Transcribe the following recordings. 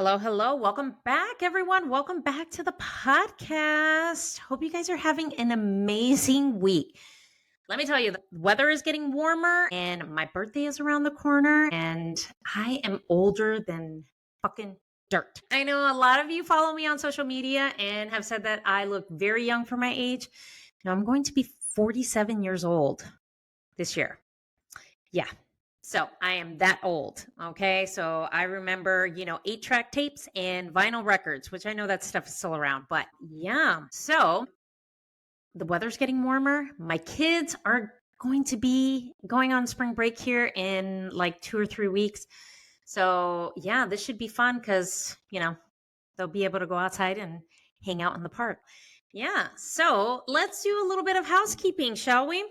Hello, hello. Welcome back, everyone. Welcome back to the podcast. Hope you guys are having an amazing week. Let me tell you, the weather is getting warmer and my birthday is around the corner and I am older than fucking dirt. I know a lot of you follow me on social media and have said that I look very young for my age. Now I'm going to be 47 years old this year. Yeah. So I am that old. Okay. So I remember, 8-track tapes and vinyl records, which I know that stuff is still around, but yeah. So the weather's getting warmer. My kids are going to be going on spring break here in like 2 or 3 weeks. So yeah, this should be fun because, they'll be able to go outside and hang out in the park. Yeah. So let's do a little bit of housekeeping, shall we?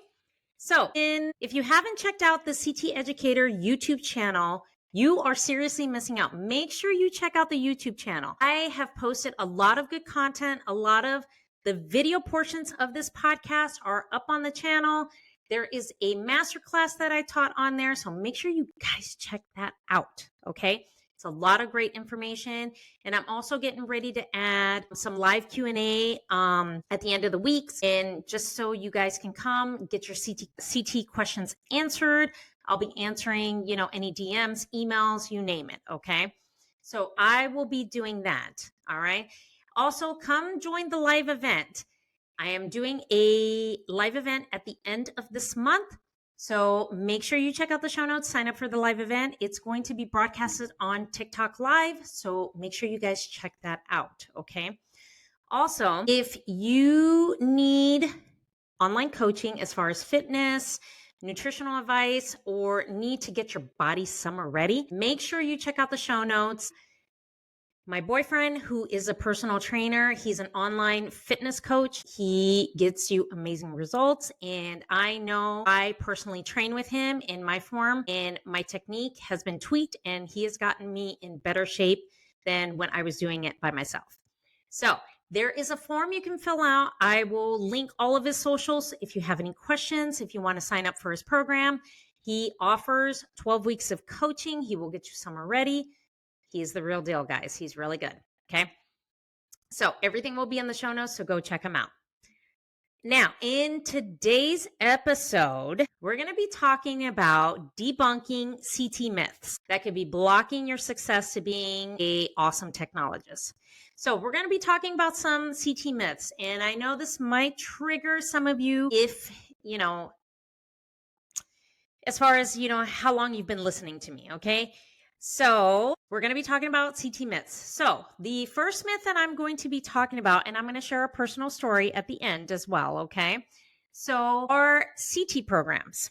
So, if you haven't checked out the CT Educator YouTube channel, you are seriously missing out. Make sure you check out the YouTube channel. I have posted a lot of good content. A lot of the video portions of this podcast are up on the channel. There is a masterclass that I taught on there. So make sure you guys check that out. Okay. It's a lot of great information. And I'm also getting ready to add some live Q&A at the end of the weeks. And just so you guys can come get your CT questions answered. I'll be answering, any DMs, emails, you name it. Okay. So I will be doing that. All right. Also, come join the live event. I am doing a live event at the end of this month. So make sure you check out the show notes, sign up for the live event. It's going to be broadcasted on TikTok Live. So make sure you guys check that out. Okay. Also, if you need online coaching as far as fitness, nutritional advice, or need to get your body summer ready, make sure you check out the show notes. My boyfriend, who is a personal trainer, he's an online fitness coach. He gets you amazing results. And I know I personally train with him in my form, and my technique has been tweaked, and he has gotten me in better shape than when I was doing it by myself. So there is a form you can fill out. I will link all of his socials. If you have any questions, if you want to sign up for his program, he offers 12 weeks of coaching. He will get you summer ready. He's the real deal, guys. He's really good. Okay. So everything will be in the show notes. So go check him out. Now, in today's episode, we're going to be talking about debunking CT myths that could be blocking your success to being an awesome technologist. So we're going to be talking about some CT myths. And I know this might trigger some of you if, as far as, how long you've been listening to me. Okay. So we're going to be talking about CT myths. So the first myth that I'm going to be talking about, and I'm going to share a personal story at the end as well. Okay. So are CT programs,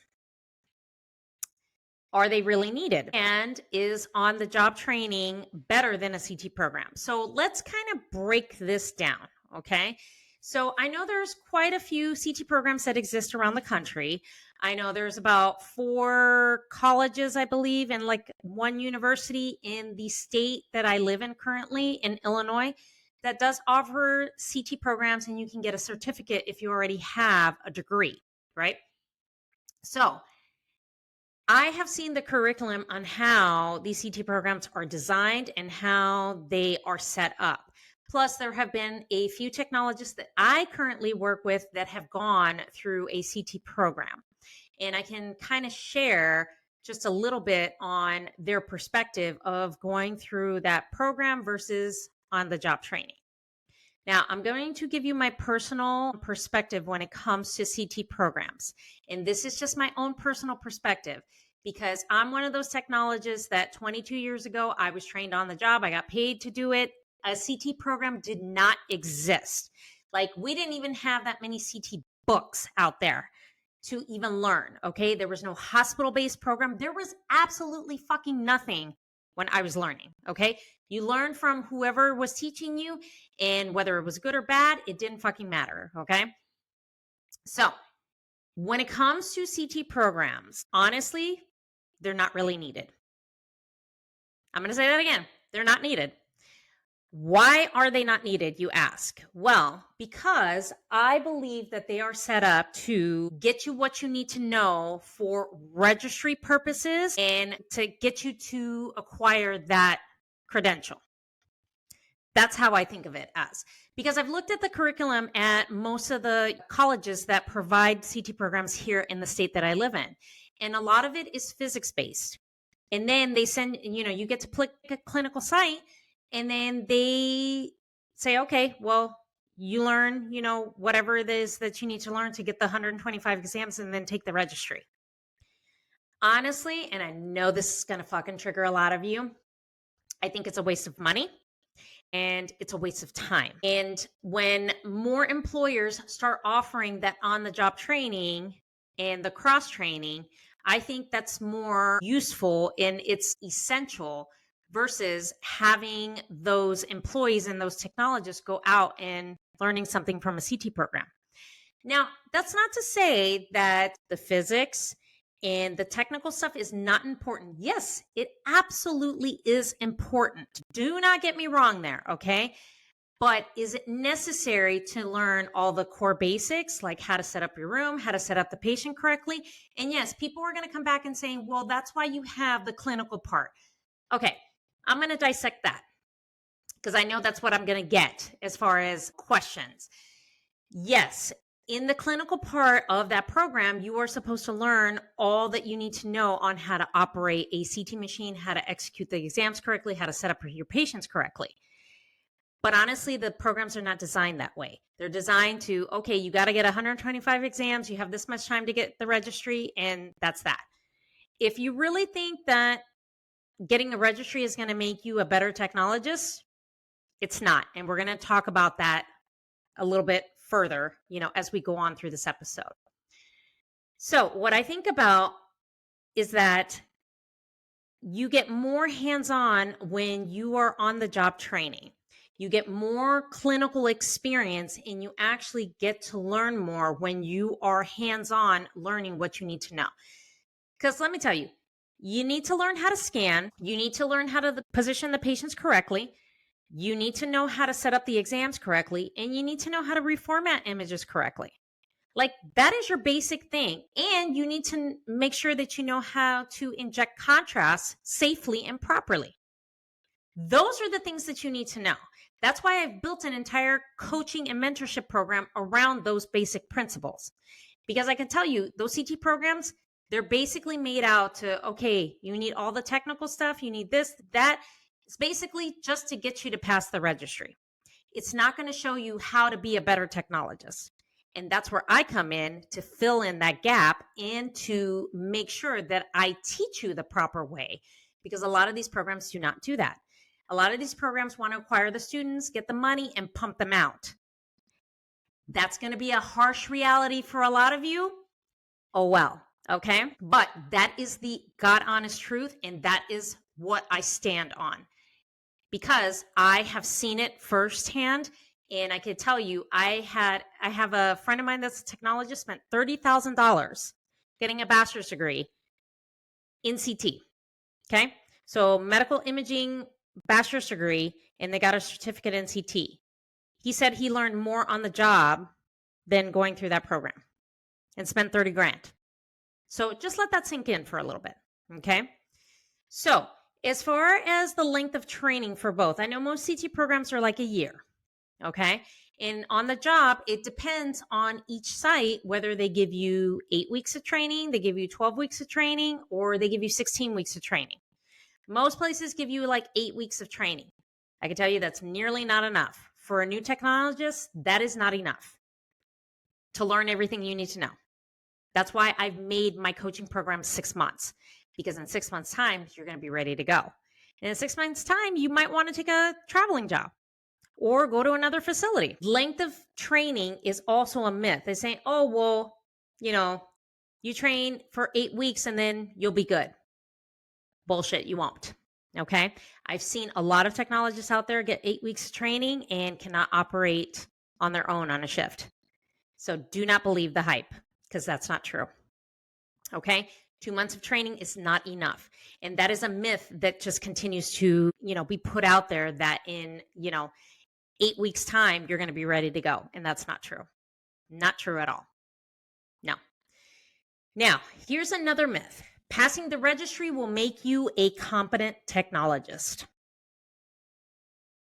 are they really needed? And is on the job training better than a CT program? So let's kind of break this down. Okay. So I know there's quite a few CT programs that exist around the country. I know there's about 4 colleges, I believe, and like 1 university in the state that I live in currently in Illinois that does offer CT programs, and you can get a certificate if you already have a degree, right? So I have seen the curriculum on how these CT programs are designed and how they are set up. Plus, there have been a few technologists that I currently work with that have gone through a CT program. And I can kind of share just a little bit on their perspective of going through that program versus on the job training. Now, I'm going to give you my personal perspective when it comes to CT programs. And this is just my own personal perspective because I'm one of those technologists that 22 years ago, I was trained on the job. I got paid to do it. A CT program did not exist. Like, we didn't even have that many CT books out there to even learn. Okay. There was no hospital-based program. There was absolutely fucking nothing when I was learning. Okay. You learn from whoever was teaching you, and whether it was good or bad, it didn't fucking matter. Okay. So when it comes to CT programs, honestly, they're not really needed. I'm going to say that again. They're not needed. Why are they not needed, you ask? Well, because I believe that they are set up to get you what you need to know for registry purposes and to get you to acquire that credential. That's how I think of it as, because I've looked at the curriculum at most of the colleges that provide CT programs here in the state that I live in. And a lot of it is physics based. And then they send, you get to pick a clinical site, and then they say, okay, well, you learn, whatever it is that you need to learn to get the 125 exams and then take the registry. Honestly, and I know this is going to fucking trigger a lot of you, I think it's a waste of money and it's a waste of time. And when more employers start offering that on the job training and the cross training, I think that's more useful and it's essential versus having those employees and those technologists go out and learning something from a CT program. Now, that's not to say that the physics and the technical stuff is not important. Yes, it absolutely is important. Do not get me wrong there, okay? But is it necessary to learn all the core basics, like how to set up your room, how to set up the patient correctly? And yes, people are going to come back and say, well, that's why you have the clinical part. Okay, I'm going to dissect that because I know that's what I'm going to get as far as questions. Yes, in the clinical part of that program, you are supposed to learn all that you need to know on how to operate a CT machine, how to execute the exams correctly, how to set up your patients correctly. But honestly, the programs are not designed that way. They're designed to, okay, you got to get 125 exams. You have this much time to get the registry, and that's that. If you really think that getting a registry is going to make you a better technologist, it's not. And we're going to talk about that a little bit further, as we go on through this episode. So what I think about is that you get more hands-on when you are on the job training. You get more clinical experience and you actually get to learn more when you are hands-on learning what you need to know. Because let me tell you, you need to learn how to scan. You need to learn how to position the patients correctly. You need to know how to set up the exams correctly, and you need to know how to reformat images correctly. Like, that is your basic thing. And you need to make sure that you know how to inject contrast safely and properly. Those are the things that you need to know. That's why I've built an entire coaching and mentorship program around those basic principles. Because I can tell you, those CT programs, they're basically made out to, okay, you need all the technical stuff, you need this, that. It's basically just to get you to pass the registry. It's not going to show you how to be a better technologist. And that's where I come in to fill in that gap and to make sure that I teach you the proper way, because a lot of these programs do not do that. A lot of these programs want to acquire the students, get the money, and pump them out. That's going to be a harsh reality for a lot of you. Oh, well, okay? But that is the God honest truth, and that is what I stand on. Because I have seen it firsthand, and I can tell you, I have a friend of mine that's a technologist, spent $30,000 getting a bachelor's degree in CT. Okay, so medical imaging bachelor's degree, and they got a certificate in CT. He said he learned more on the job than going through that program, and spent 30 grand. So just let that sink in for a little bit. Okay, so as far as the length of training for both, I know most CT programs are like a year, okay? And on the job, it depends on each site, whether they give you 8 weeks of training, they give you 12 weeks of training, or they give you 16 weeks of training. Most places give you like 8 weeks of training. I can tell you that's nearly not enough. For a new technologist, that is not enough to learn everything you need to know. That's why I've made my coaching program 6 months. Because in 6 months' time, you're going to be ready to go. And in 6 months' time, you might want to take a traveling job or go to another facility. Length of training is also a myth. They say, oh, well, you train for 8 weeks and then you'll be good. Bullshit, you won't. Okay? I've seen a lot of technologists out there get 8 weeks of training and cannot operate on their own on a shift. So do not believe the hype, because that's not true. Okay? 2 months of training is not enough. And that is a myth that just continues to, be put out there that in, 8 weeks time, you're going to be ready to go. And that's not true. Not true at all. No. Now, here's another myth. Passing the registry will make you a competent technologist.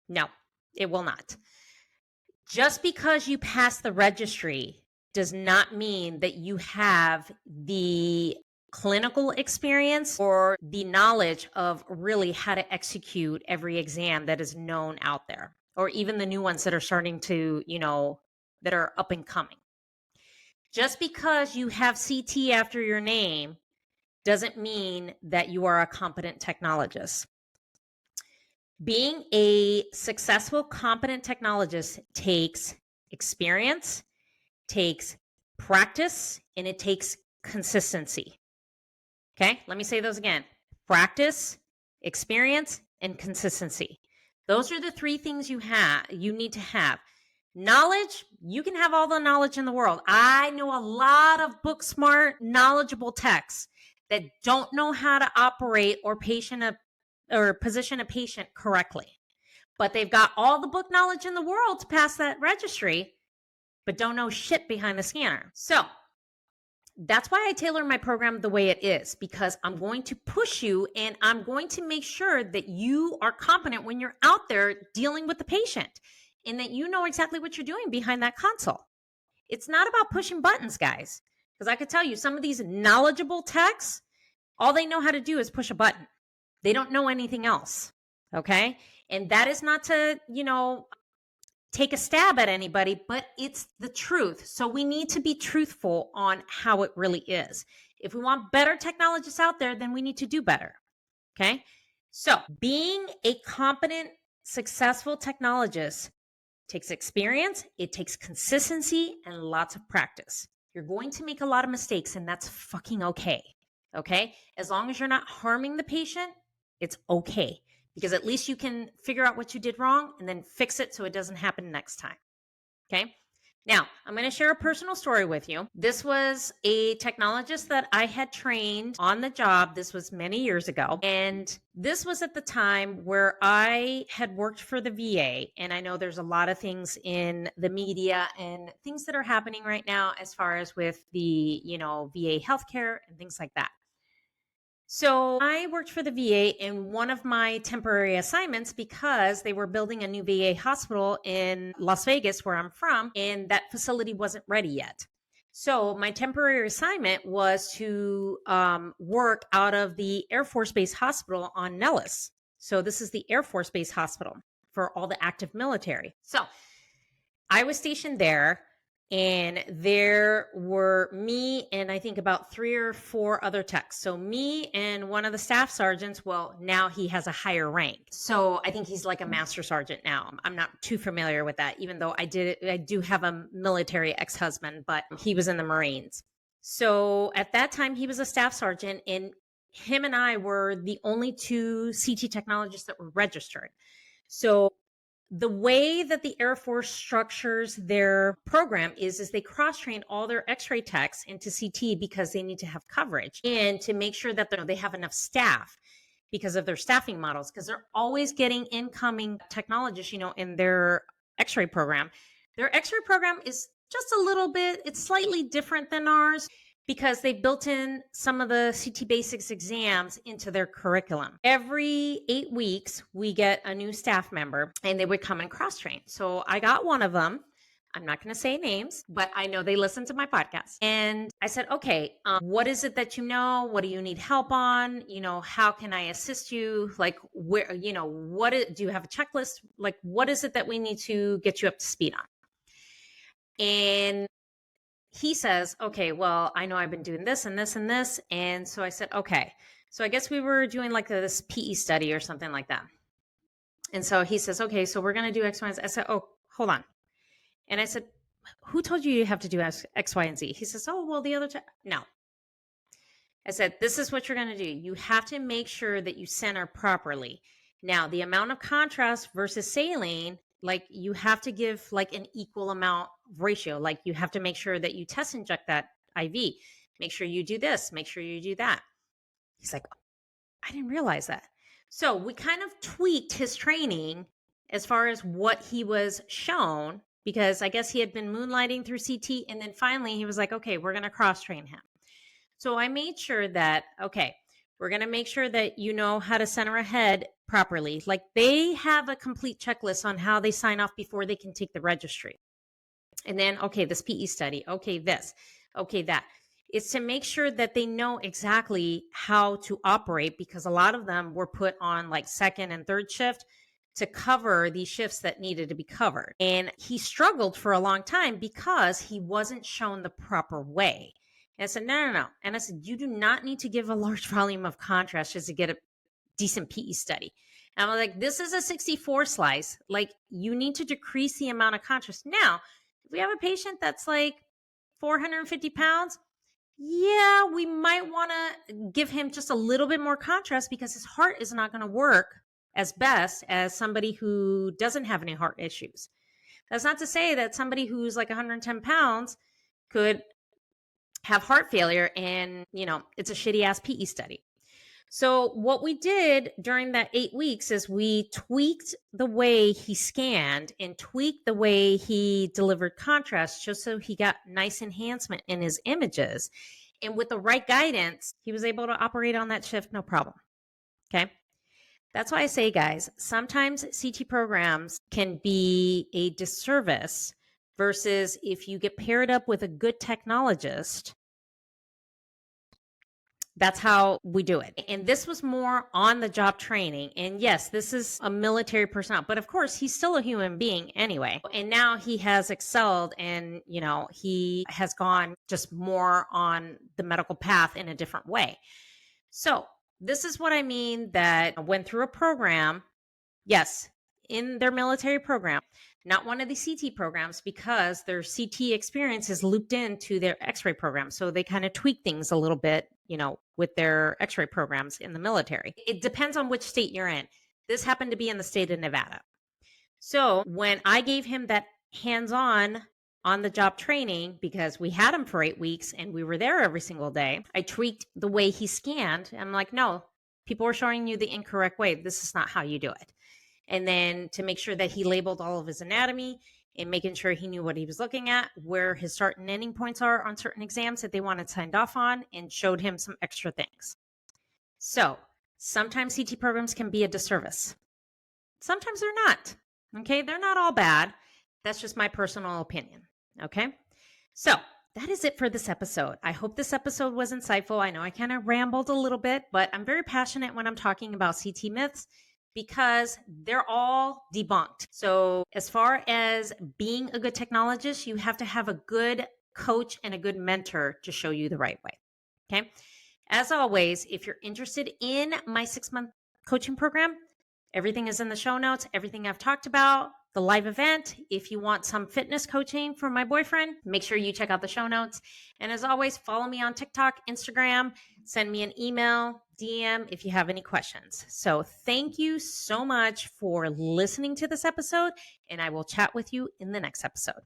No, It will not. Just because you pass the registry does not mean that you have the clinical experience or the knowledge of really how to execute every exam that is known out there, or even the new ones that are starting to, that are up and coming. Just because you have CT after your name doesn't mean that you are a competent technologist. Being a successful, competent technologist takes experience, takes practice, and it takes consistency. Okay, let me say those again. Practice, experience, and consistency. Those are the three things you need to have. Knowledge, you can have all the knowledge in the world. I know a lot of book smart, knowledgeable techs that don't know how to operate or position a patient correctly. But they've got all the book knowledge in the world to pass that registry, but don't know shit behind the scanner. So that's why I tailor my program the way it is, because I'm going to push you and I'm going to make sure that you are competent when you're out there dealing with the patient and that you know exactly what you're doing behind that console. It's not about pushing buttons, guys, because I could tell you some of these knowledgeable techs, all they know how to do is push a button. They don't know anything else. Okay. And that is not to, take a stab at anybody, but it's the truth. So we need to be truthful on how it really is. If we want better technologists out there, then we need to do better. Okay. So being a competent, successful technologist takes experience, it takes consistency, and lots of practice. You're going to make a lot of mistakes, and that's fucking okay. Okay. As long as you're not harming the patient, it's okay, because at least you can figure out what you did wrong and then fix it so it doesn't happen next time. Okay. Now, I'm going to share a personal story with you. This was a technologist that I had trained on the job. This was many years ago. And this was at the time where I had worked for the VA. And I know there's a lot of things in the media and things that are happening right now as far as with the, VA healthcare and things like that. So I worked for the VA in one of my temporary assignments because they were building a new VA hospital in Las Vegas, where I'm from, and that facility wasn't ready yet. So my temporary assignment was to work out of the Air Force Base Hospital on Nellis. So this is the Air Force Base Hospital for all the active military. So I was stationed there. And there were me and I think about 3 or 4 other techs. So me and one of the staff sergeants, well, now he has a higher rank. So I think he's like a master sergeant now. I'm not too familiar with that, even though I do have a military ex-husband, but he was in the Marines. So at that time, he was a staff sergeant, and him and I were the only 2 CT technologists that were registered. So the way that the Air Force structures their program is they cross-train all their x-ray techs into CT because they need to have coverage and to make sure that they have enough staff because of their staffing models, because they're always getting incoming technologists, in their x-ray program. Their x-ray program is just a little bit, it's slightly different than ours, because they built in some of the CT Basics exams into their curriculum. Every 8 weeks, we get a new staff member and they would come and cross-train. So I got one of them. I'm not going to say names, but I know they listen to my podcast. And I said, okay, what is it that you know? What do you need help on? How can I assist you? Like, where, do you have a checklist? Like, what is it that we need to get you up to speed on? And he says, okay, well, I know I've been doing this and this and this. And so I said, okay. So I guess we were doing like this PE study or something like that. And so he says, okay, so we're going to do X, Y, and Z. I said, oh, hold on. And I said, who told you have to do X, Y, and Z? He says, oh, well, the other no. I said, this is what you're going to do. You have to make sure that you center properly. Now, the amount of contrast versus saline, like you have to give like an equal amount ratio. Like you have to make sure that you test inject that IV. Make sure you do this. Make sure you do that. He's like, I didn't realize that. So we kind of tweaked his training as far as what he was shown, because I guess he had been moonlighting through CT. And then finally he was like, okay, we're going to cross train him. So I made sure that, okay, we're going to make sure that you know how to center a head properly. Like they have a complete checklist on how they sign off before they can take the registry. And then, okay, this PE study, okay, this, okay, that. It's to make sure that they know exactly how to operate, because a lot of them were put on like second and third shift to cover these shifts that needed to be covered. And he struggled for a long time because he wasn't shown the proper way. And I said, no. And I said, you do not need to give a large volume of contrast just to get a decent PE study. And I'm like, this is a 64 slice. Like, you need to decrease the amount of contrast. Now, if we have a patient that's like 450 pounds, yeah, we might want to give him just a little bit more contrast because his heart is not going to work as best as somebody who doesn't have any heart issues. That's not to say that somebody who's like 110 pounds could have heart failure and, it's a shitty ass PE study. So what we did during that 8 weeks is we tweaked the way he scanned and tweaked the way he delivered contrast just so he got nice enhancement in his images. And with the right guidance, he was able to operate on that shift, no problem. Okay. That's why I say, guys, sometimes CT programs can be a disservice versus if you get paired up with a good technologist. That's how we do it. And this was more on the job training. And yes, this is a military personnel, but of course, he's still a human being anyway. And now he has excelled and, he has gone just more on the medical path in a different way. So this is what I mean that I went through a program. Yes, in their military program, not one of the CT programs, because their CT experience is looped into their X-ray program. So they kind of tweak things a little bit, with their X-ray programs in the military. It depends on which state you're in. This happened to be in the state of Nevada. So when I gave him that hands-on the job training, because we had him for 8 weeks and we were there every single day, I tweaked the way he scanned. I'm like, no, people are showing you the incorrect way. This is not how you do it. And then to make sure that he labeled all of his anatomy and making sure he knew what he was looking at, where his start and ending points are on certain exams that they wanted signed off on, and showed him some extra things. So sometimes CT programs can be a disservice. Sometimes they're not. Okay. They're not all bad. That's just my personal opinion. Okay. So that is it for this episode. I hope this episode was insightful. I know I kind of rambled a little bit, but I'm very passionate when I'm talking about CT myths, because they're all debunked. So as far as being a good technologist, you have to have a good coach and a good mentor to show you the right way. Okay. As always, if you're interested in my 6-month coaching program, everything is in the show notes. Everything I've talked about, the live event. If you want some fitness coaching from my boyfriend, make sure you check out the show notes. And as always, follow me on TikTok, Instagram, send me an email, DM if you have any questions. So thank you so much for listening to this episode, and I will chat with you in the next episode.